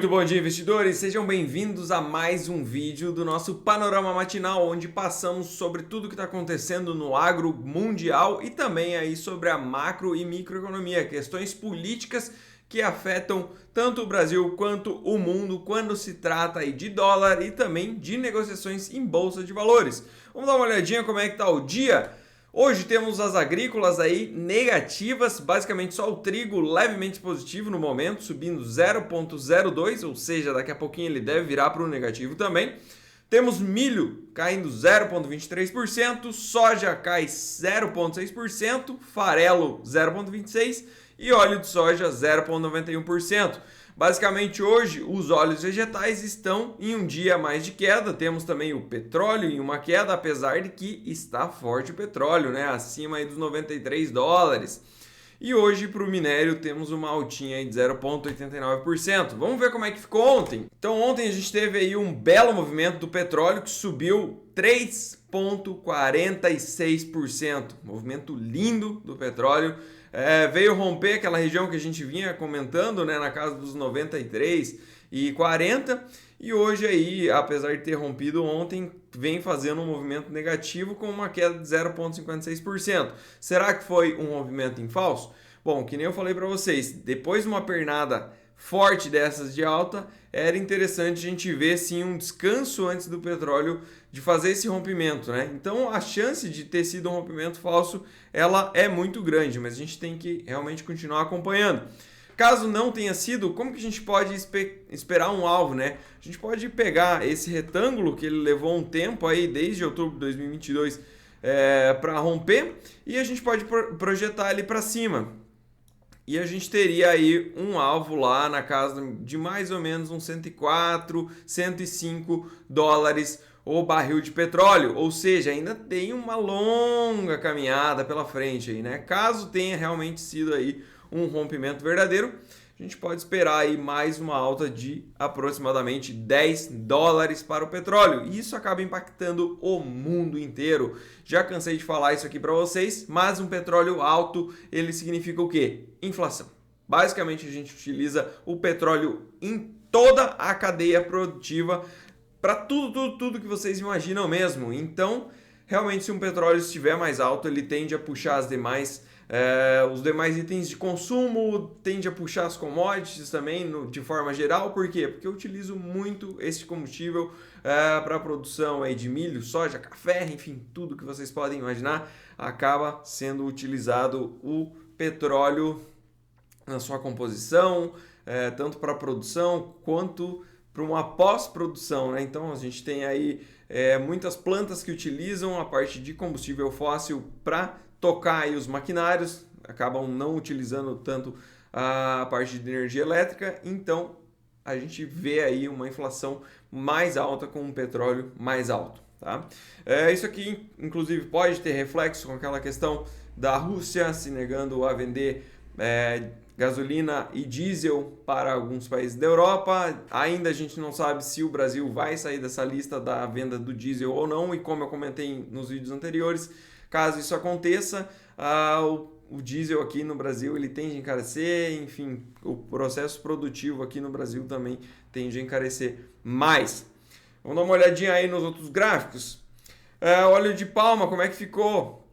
Muito bom dia, investidores! Sejam bem-vindos a mais um vídeo do nosso Panorama Matinal, onde passamos sobre tudo que está acontecendo no agro mundial e também aí sobre a macro e microeconomia, questões políticas que afetam tanto o Brasil quanto o mundo quando se trata aí de dólar e também de negociações em bolsa de valores. Vamos dar uma olhadinha como é que está o dia? Hoje temos as agrícolas aí negativas, basicamente só o trigo levemente positivo no momento, subindo 0,02, ou seja, daqui a pouquinho ele deve virar para o negativo também. Temos milho caindo 0,23%, soja cai 0,6%, farelo 0,26% e óleo de soja 0,91%. Basicamente hoje os óleos vegetais estão em um dia mais de queda, temos também o petróleo em uma queda, apesar de que está forte o petróleo, né? Acima aí dos 93 dólares. E hoje para o minério temos uma altinha aí de 0,89%. Vamos ver como é que ficou ontem. Então ontem a gente teve aí um belo movimento do petróleo que subiu 3,46%. Movimento lindo do petróleo. Veio romper aquela região que a gente vinha comentando, né, na casa dos 93,40 e hoje aí, apesar de ter rompido ontem, vem fazendo um movimento negativo com uma queda de 0,56%. Será que foi um movimento em falso? Bom, que nem eu falei para vocês, depois de uma pernada forte dessas de alta, era interessante a gente ver sim um descanso antes do petróleo de fazer esse rompimento, né? Então a chance de ter sido um rompimento falso, ela é muito grande, mas a gente tem que realmente continuar acompanhando. Caso não tenha sido, como que a gente pode esperar um alvo, né? A gente pode pegar esse retângulo que ele levou um tempo aí, desde outubro de 2022, para romper, e a gente pode projetar ele para cima. E a gente teria aí um alvo lá na casa de mais ou menos uns 104, 105 dólares o barril de petróleo. Ou seja, ainda tem uma longa caminhada pela frente aí, né? Caso tenha realmente sido aí um rompimento verdadeiro, a gente pode esperar aí mais uma alta de aproximadamente 10 dólares para o petróleo. E isso acaba impactando o mundo inteiro. Já cansei de falar isso aqui para vocês, mas um petróleo alto, ele significa o quê? Inflação. Basicamente, a gente utiliza o petróleo em toda a cadeia produtiva para tudo que vocês imaginam mesmo. Então, realmente, se um petróleo estiver mais alto, ele tende a puxar os demais itens de consumo, tende a puxar as commodities também de forma geral. Por quê? Porque eu utilizo muito esse combustível para a produção aí de milho, soja, café, enfim, tudo que vocês podem imaginar acaba sendo utilizado o petróleo na sua composição, tanto para a produção quanto para uma pós-produção, né? Então a gente tem aí muitas plantas que utilizam a parte de combustível fóssil para tocar aí os maquinários, acabam não utilizando tanto a parte de energia elétrica, então a gente vê aí uma inflação mais alta com um petróleo mais alto. Tá? Isso aqui, inclusive, pode ter reflexo com aquela questão da Rússia se negando a vender gasolina e diesel para alguns países da Europa. Ainda a gente não sabe se o Brasil vai sair dessa lista da venda do diesel ou não, e como eu comentei nos vídeos anteriores, caso isso aconteça, o diesel aqui no Brasil ele tende a encarecer, enfim, o processo produtivo aqui no Brasil também tende a encarecer mais. Vamos dar uma olhadinha aí nos outros gráficos. Óleo de palma, como é que ficou?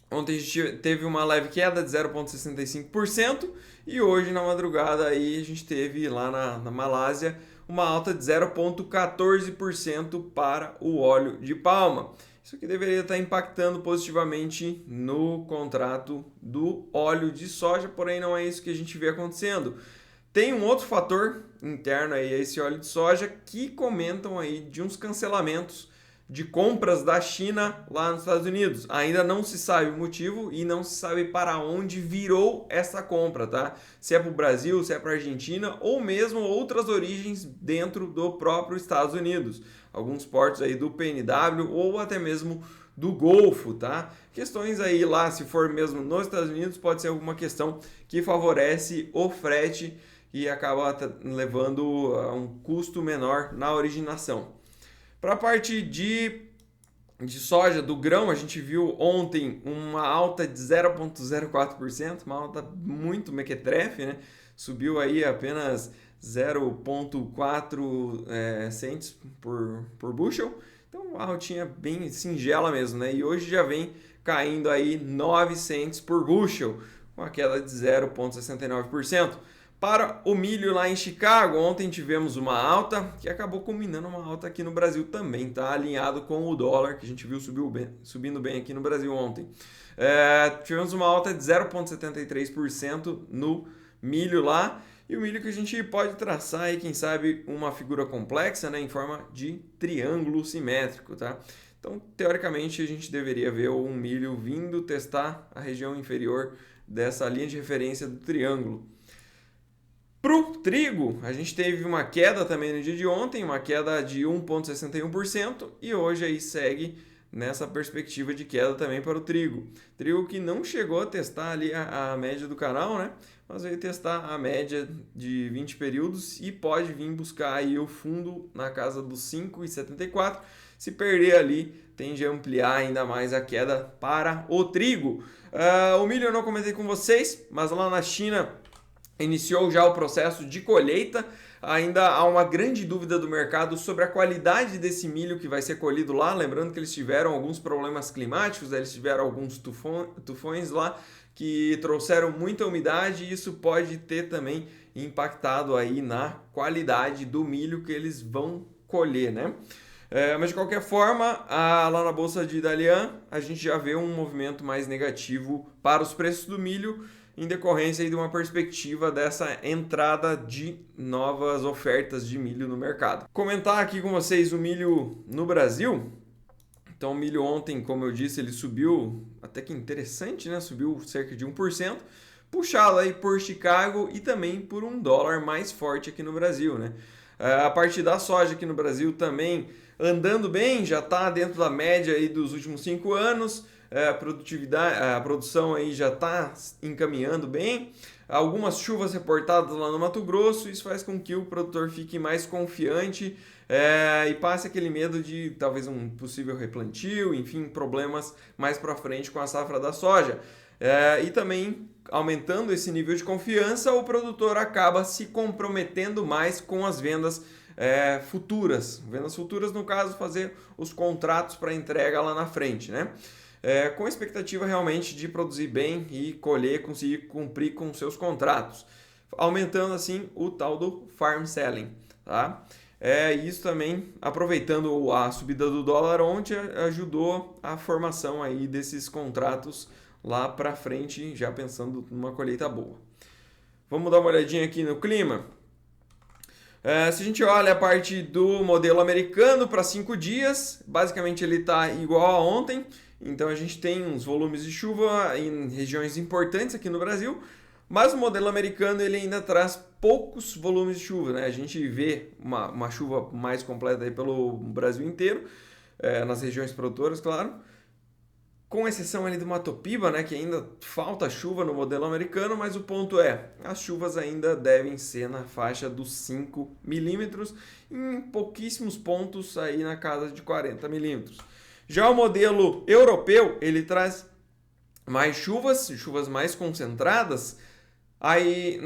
Ontem a gente teve uma leve queda de 0,65% e hoje na madrugada aí a gente teve lá na Malásia uma alta de 0,14% para o óleo de palma. Isso aqui deveria estar impactando positivamente no contrato do óleo de soja, porém não é isso que a gente vê acontecendo. Tem um outro fator interno aí a esse óleo de soja que comentam aí de uns cancelamentos de compras da China lá nos Estados Unidos. Ainda não se sabe o motivo e não se sabe para onde virou essa compra, tá? Se é para o Brasil, se é para a Argentina ou mesmo outras origens dentro do próprio Estados Unidos. Alguns portos aí do PNW ou até mesmo do Golfo, tá? Questões aí lá, se for mesmo nos Estados Unidos, pode ser alguma questão que favorece o frete e acaba levando a um custo menor na originação. Para a parte de de soja do grão, a gente viu ontem uma alta de 0,04%, uma alta muito mequetrefe, né? Subiu aí apenas 0,4 cents por bushel. Então, uma altinha bem singela mesmo, né? E hoje já vem caindo aí 9 cents por bushel, com a queda de 0,69%. Para o milho lá em Chicago, ontem tivemos uma alta que acabou culminando uma alta aqui no Brasil também, tá? Alinhado com o dólar, que a gente viu subindo bem aqui no Brasil ontem. Tivemos uma alta de 0,73% no milho lá. E o milho que a gente pode traçar aí, quem sabe, uma figura complexa, né, em forma de triângulo simétrico, tá? Então, teoricamente, a gente deveria ver um milho vindo testar a região inferior dessa linha de referência do triângulo. Para o trigo, a gente teve uma queda também no dia de ontem, uma queda de 1,61% e hoje aí segue nessa perspectiva de queda também para o trigo. Trigo que não chegou a testar ali a média do canal, né? Mas veio testar a média de 20 períodos e pode vir buscar aí o fundo na casa dos 5,74. Se perder ali, tende a ampliar ainda mais a queda para o trigo. O milho eu não comentei com vocês, mas lá na China iniciou já o processo de colheita. Ainda há uma grande dúvida do mercado sobre a qualidade desse milho que vai ser colhido lá. Lembrando que eles tiveram alguns problemas climáticos, eles tiveram alguns tufões lá que trouxeram muita umidade e isso pode ter também impactado aí na qualidade do milho que eles vão colher, né? Mas de qualquer forma, lá na Bolsa de Dalian, a gente já vê um movimento mais negativo para os preços do milho, em decorrência aí de uma perspectiva dessa entrada de novas ofertas de milho no mercado. Comentar aqui com vocês o milho no Brasil. Então o milho ontem, como eu disse, ele subiu, até que interessante, né? Subiu cerca de 1%, puxado aí por Chicago e também por um dólar mais forte aqui no Brasil, né? A parte da soja aqui no Brasil também andando bem, já está dentro da média aí dos últimos 5 anos. A produção aí já está encaminhando bem. Algumas chuvas reportadas lá no Mato Grosso, isso faz com que o produtor fique mais confiante e passe aquele medo de talvez um possível replantio, enfim, problemas mais para frente com a safra da soja. E também, aumentando esse nível de confiança, o produtor acaba se comprometendo mais com as vendas futuras. Vendas futuras, no caso, fazer os contratos para entrega lá na frente, né? Com a expectativa realmente de produzir bem e colher, conseguir cumprir com seus contratos, aumentando assim o tal do farm selling, tá? Isso também, aproveitando a subida do dólar ontem, ajudou a formação aí desses contratos lá para frente, já pensando numa colheita boa. Vamos dar uma olhadinha aqui no clima. Se a gente olha a parte do modelo americano para 5 dias, basicamente ele está igual a ontem. Então a gente tem uns volumes de chuva em regiões importantes aqui no Brasil, mas o modelo americano ele ainda traz poucos volumes de chuva, né? A gente vê uma chuva mais completa aí pelo Brasil inteiro, nas regiões produtoras, claro, com exceção ali do Mato Piba, né? Que ainda falta chuva no modelo americano, mas o ponto é, as chuvas ainda devem ser na faixa dos 5 milímetros, em pouquíssimos pontos aí na casa de 40 milímetros. Já o modelo europeu, ele traz mais chuvas mais concentradas, aí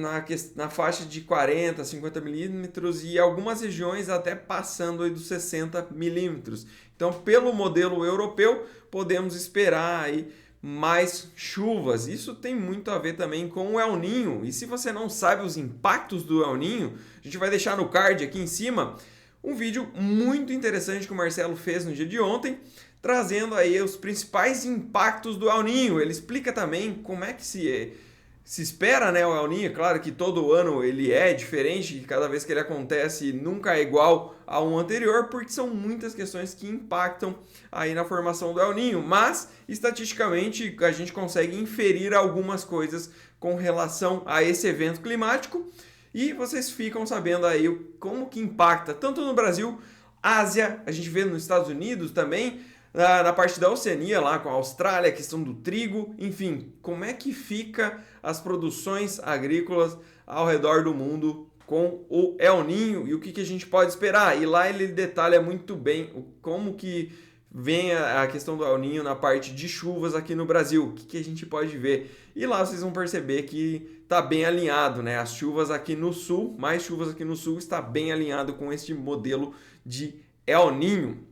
na faixa de 40, 50 milímetros e algumas regiões até passando aí dos 60 milímetros. Então, pelo modelo europeu, podemos esperar aí mais chuvas. Isso tem muito a ver também com o El Niño. E se você não sabe os impactos do El Niño, a gente vai deixar no card aqui em cima um vídeo muito interessante que o Marcelo fez no dia de ontem, trazendo aí os principais impactos do El Niño. Ele explica também como é que se espera, né, o El Niño. Claro que todo ano ele é diferente, cada vez que ele acontece nunca é igual ao anterior, porque são muitas questões que impactam aí na formação do El Niño, mas estatisticamente a gente consegue inferir algumas coisas com relação a esse evento climático e vocês ficam sabendo aí como que impacta tanto no Brasil, Ásia, a gente vê nos Estados Unidos também, na parte da Oceania, lá com a Austrália, a questão do trigo, enfim, como é que fica as produções agrícolas ao redor do mundo com o El Niño e o que a gente pode esperar. E lá ele detalha muito bem como que vem a questão do El Niño na parte de chuvas aqui no Brasil. O que a gente pode ver? E lá vocês vão perceber que está bem alinhado, né? As chuvas aqui no sul, mais chuvas aqui no sul, está bem alinhado com este modelo de El Niño.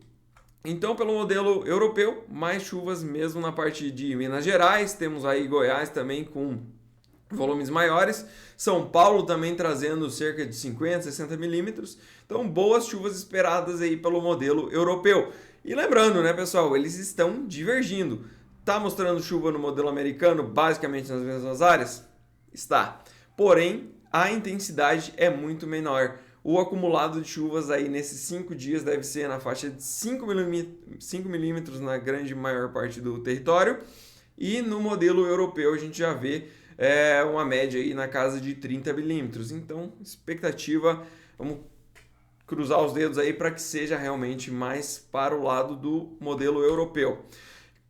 Então, pelo modelo europeu, mais chuvas mesmo na parte de Minas Gerais. Temos aí Goiás também com volumes maiores. São Paulo também trazendo cerca de 50, 60 milímetros. Então, boas chuvas esperadas aí pelo modelo europeu. E lembrando, né, pessoal, eles estão divergindo. Está mostrando chuva no modelo americano, basicamente nas mesmas áreas? Está. Porém, a intensidade é muito menor. O acumulado de chuvas aí nesses 5 dias deve ser na faixa de 5 milímetros na grande maior parte do território. E no modelo europeu a gente já vê uma média aí na casa de 30 milímetros. Então, expectativa, vamos cruzar os dedos aí para que seja realmente mais para o lado do modelo europeu.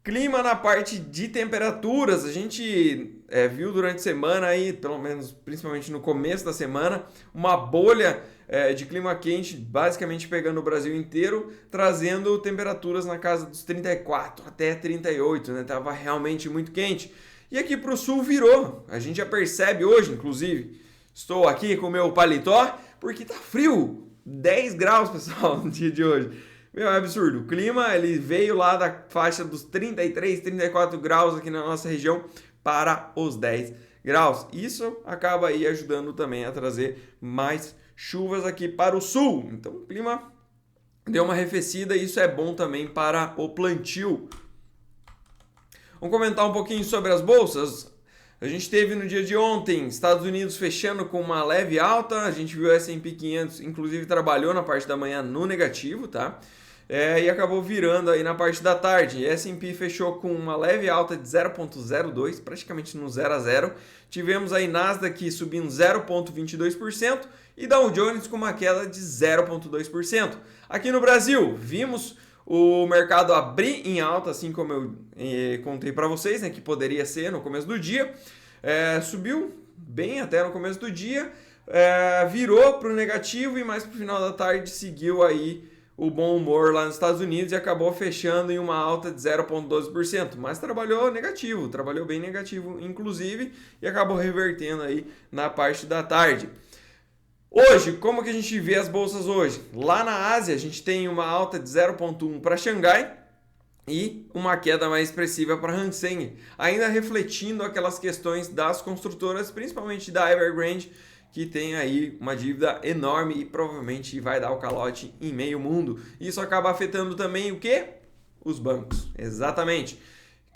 Clima na parte de temperaturas, a gente viu durante a semana aí, pelo menos principalmente no começo da semana, uma bolha de clima quente, basicamente pegando o Brasil inteiro, trazendo temperaturas na casa dos 34 até 38, né? Tava realmente muito quente. E aqui para o sul virou, a gente já percebe hoje, inclusive, estou aqui com o meu paletó, porque tá frio, 10 graus, pessoal, no dia de hoje. Meu, é absurdo. O clima ele veio lá da faixa dos 33, 34 graus aqui na nossa região para os 10 graus. Isso acaba aí ajudando também a trazer mais chuvas aqui para o sul. Então o clima deu uma arrefecida e isso é bom também para o plantio. Vamos comentar um pouquinho sobre as bolsas. A gente teve no dia de ontem Estados Unidos fechando com uma leve alta. A gente viu o S&P 500, inclusive trabalhou na parte da manhã no negativo, tá? E acabou virando aí na parte da tarde. S&P fechou com uma leve alta de 0,02, praticamente no 0 a 0. Tivemos aí Nasdaq subindo 0,22% e Dow Jones com uma queda de 0,2%. Aqui no Brasil, vimos o mercado abrir em alta, assim como eu contei para vocês, né, que poderia ser no começo do dia. Subiu bem até no começo do dia, virou para o negativo e mais para o final da tarde seguiu aí o bom humor lá nos Estados Unidos e acabou fechando em uma alta de 0,12%, mas trabalhou negativo, trabalhou bem negativo inclusive e acabou revertendo aí na parte da tarde. Hoje, como que a gente vê as bolsas hoje? Lá na Ásia a gente tem uma alta de 0,1 para Xangai e uma queda mais expressiva para Hang Seng, ainda refletindo aquelas questões das construtoras, principalmente da Evergrande, que tem aí uma dívida enorme e provavelmente vai dar o calote em meio mundo. Isso acaba afetando também o quê? Os bancos, exatamente.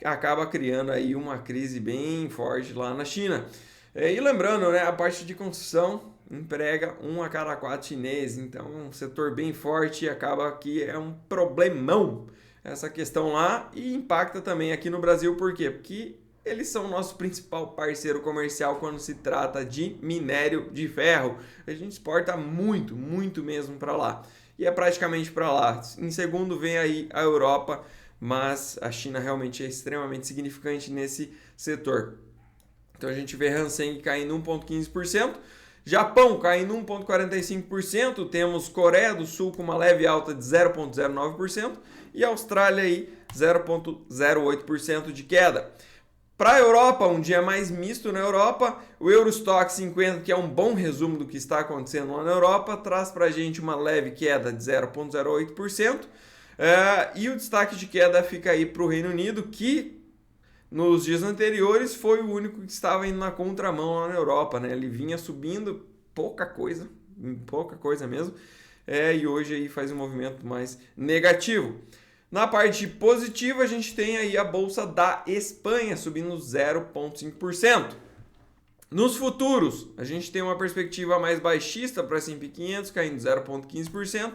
Acaba criando aí uma crise bem forte lá na China. E lembrando, né, a parte de construção emprega 1 a cada 4 chineses, então é um setor bem forte e acaba que é um problemão essa questão lá e impacta também aqui no Brasil, por quê? Porque eles são o nosso principal parceiro comercial quando se trata de minério de ferro. A gente exporta muito, muito mesmo para lá. E é praticamente para lá. Em segundo vem aí a Europa, mas a China realmente é extremamente significante nesse setor. Então a gente vê Hang Seng caindo 1,15%. Japão caindo 1,45%. Temos Coreia do Sul com uma leve alta de 0,09%. E Austrália aí 0,08% de queda. Para a Europa, um dia mais misto na Europa, o Eurostoxx 50, que é um bom resumo do que está acontecendo lá na Europa, traz para a gente uma leve queda de 0,08%. E o destaque de queda fica aí para o Reino Unido, que nos dias anteriores foi o único que estava indo na contramão lá na Europa, né? Ele vinha subindo pouca coisa mesmo, e hoje aí faz um movimento mais negativo. Na parte positiva, a gente tem aí a Bolsa da Espanha subindo 0,5%. Nos futuros, a gente tem uma perspectiva mais baixista para S&P 500, caindo 0,15%,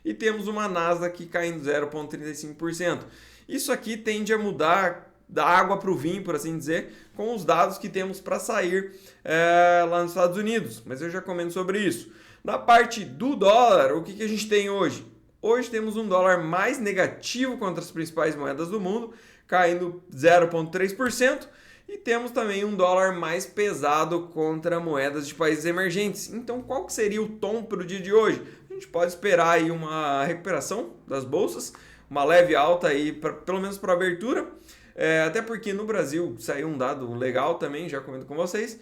e temos uma Nasdaq caindo 0,35%. Isso aqui tende a mudar da água para o vinho, por assim dizer, com os dados que temos para sair lá nos Estados Unidos, mas eu já comento sobre isso. Na parte do dólar, o que a gente tem hoje? Hoje temos um dólar mais negativo contra as principais moedas do mundo, caindo 0,3%, e temos também um dólar mais pesado contra moedas de países emergentes. Então, qual que seria o tom para o dia de hoje? A gente pode esperar aí uma recuperação das bolsas, uma leve alta aí, pelo menos para abertura. Até porque no Brasil saiu um dado legal também, já comento com vocês.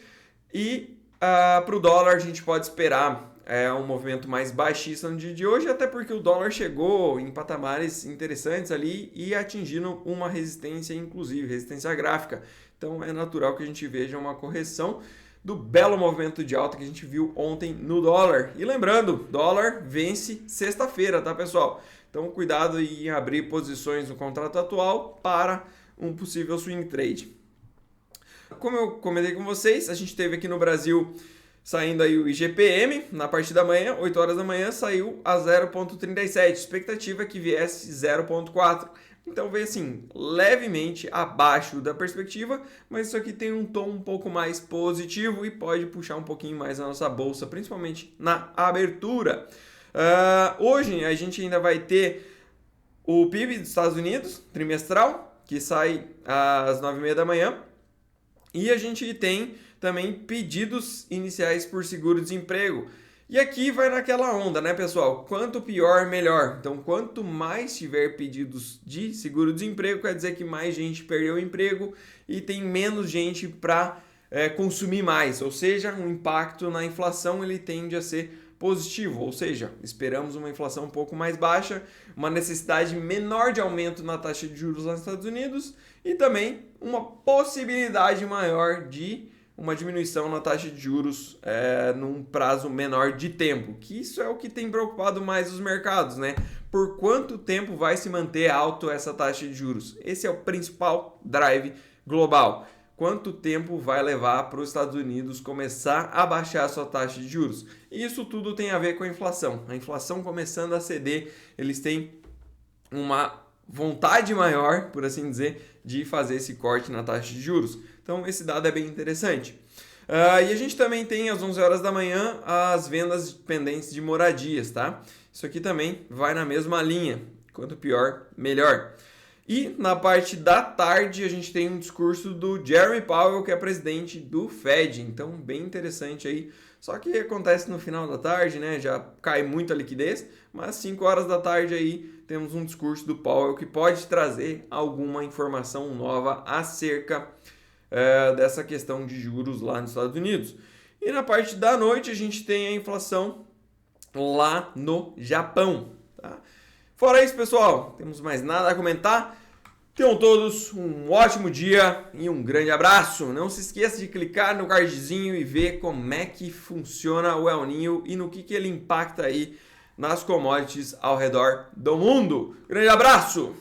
E para o dólar a gente pode esperar um movimento mais baixista no dia de hoje, até porque o dólar chegou em patamares interessantes ali e atingindo uma resistência, inclusive resistência gráfica. Então é natural que a gente veja uma correção do belo movimento de alta que a gente viu ontem no dólar. E lembrando, dólar vence sexta-feira, tá, pessoal? Então cuidado em abrir posições no contrato atual para um possível swing trade. Como eu comentei com vocês, a gente teve aqui no Brasil saindo aí o IGPM, na parte da manhã, 8 horas da manhã, saiu a 0,37. Expectativa é que viesse 0,4. Então veio assim, levemente abaixo da perspectiva, mas isso aqui tem um tom um pouco mais positivo e pode puxar um pouquinho mais a nossa bolsa, principalmente na abertura. Hoje a gente ainda vai ter o PIB dos Estados Unidos, trimestral, que sai às 9h30 da manhã. E a gente tem também pedidos iniciais por seguro-desemprego. E aqui vai naquela onda, né, pessoal? Quanto pior, melhor. Então, quanto mais tiver pedidos de seguro-desemprego, quer dizer que mais gente perdeu o emprego e tem menos gente para consumir mais. Ou seja, o impacto na inflação ele tende a ser positivo. Ou seja, esperamos uma inflação um pouco mais baixa, uma necessidade menor de aumento na taxa de juros lá nos Estados Unidos e também uma possibilidade maior de uma diminuição na taxa de juros num prazo menor de tempo, que isso é o que tem preocupado mais os mercados, né? Por quanto tempo vai se manter alto essa taxa de juros? Esse é o principal drive global. Quanto tempo vai levar para os Estados Unidos começar a baixar a sua taxa de juros? E isso tudo tem a ver com a inflação. A inflação começando a ceder, eles têm uma vontade maior, por assim dizer, de fazer esse corte na taxa de juros. Então, esse dado é bem interessante. E a gente também tem, às 11 horas da manhã, as vendas pendentes de moradias, tá? Isso aqui também vai na mesma linha. Quanto pior, melhor. E na parte da tarde, a gente tem um discurso do Jeremy Powell, que é presidente do Fed. Então, bem interessante aí. Só que acontece no final da tarde, né? Já cai muito a liquidez. Mas 5 horas da tarde aí, temos um discurso do Powell que pode trazer alguma informação nova acerca dessa questão de juros lá nos Estados Unidos. E na parte da noite a gente tem a inflação lá no Japão. Tá? Fora isso, pessoal, temos mais nada a comentar. Tenham todos um ótimo dia e um grande abraço. Não se esqueça de clicar no cardzinho e ver como é que funciona o El Niño e no que ele impacta aí nas commodities ao redor do mundo. Grande abraço!